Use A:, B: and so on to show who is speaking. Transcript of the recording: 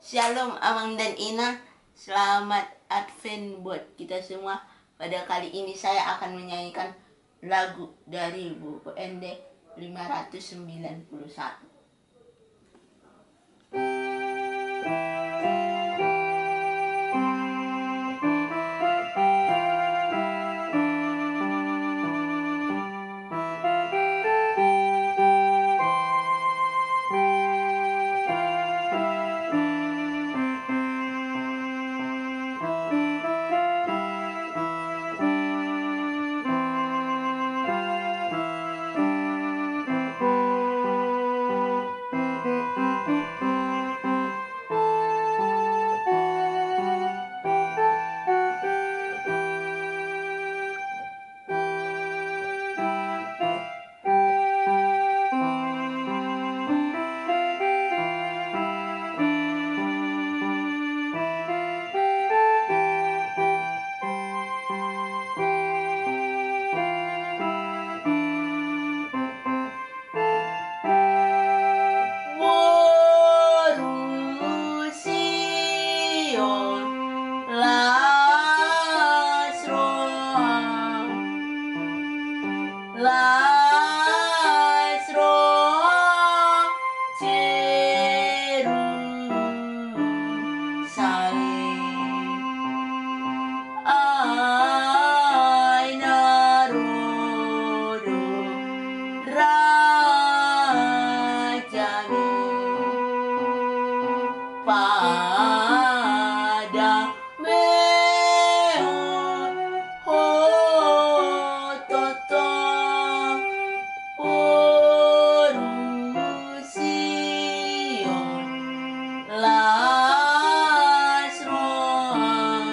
A: Shalom Amang dan Ina, selamat Advent buat kita semua. Pada kali ini saya akan menyanyikan lagu dari buku ND 591. Pada meon ho toto porusion las roa